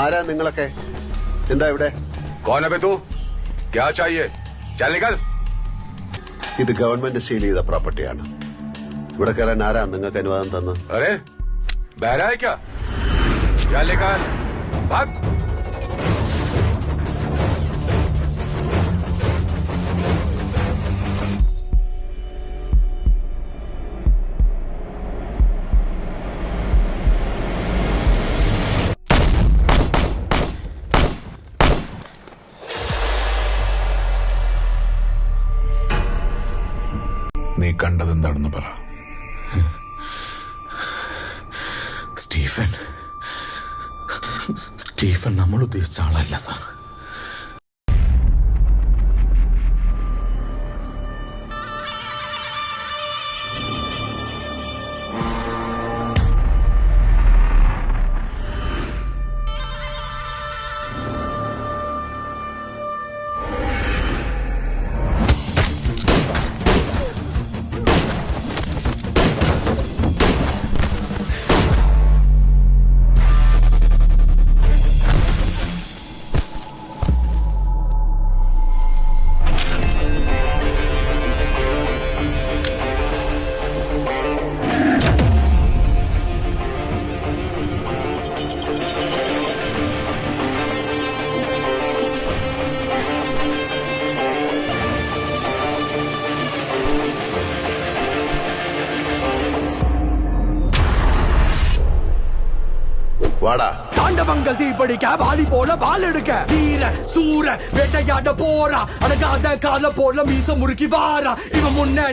ആരാ നിങ്ങളൊക്കെ? എന്താ ഇവിടെ? कौन है बे तू? क्या चाहिए? चल निकल। ഇത് ഗവൺമെന്റ് സീൽ ചെയ്ത പ്രോപ്പർട്ടിയാണ്. ഇവിടെ കയറാൻ ആരാ നിങ്ങൾക്ക് അനുവാദം തന്നത്? अरे बहरा है क्या? चल निकल, भाग। നീ കണ്ടതെന്താണെന്ന് പറ. സ്റ്റീഫൻ നമ്മൾ ഉദ്ദേശിച്ച ആളല്ല സാർ. വാടാ. தாண்டவங்கள் தீப்படிக்க வாலி போல வால் எடுக்க வீர சூர வேட்டையாட போறா அடங்காத கால போல மீச முறுக்கி வாரா இவன் முன்ன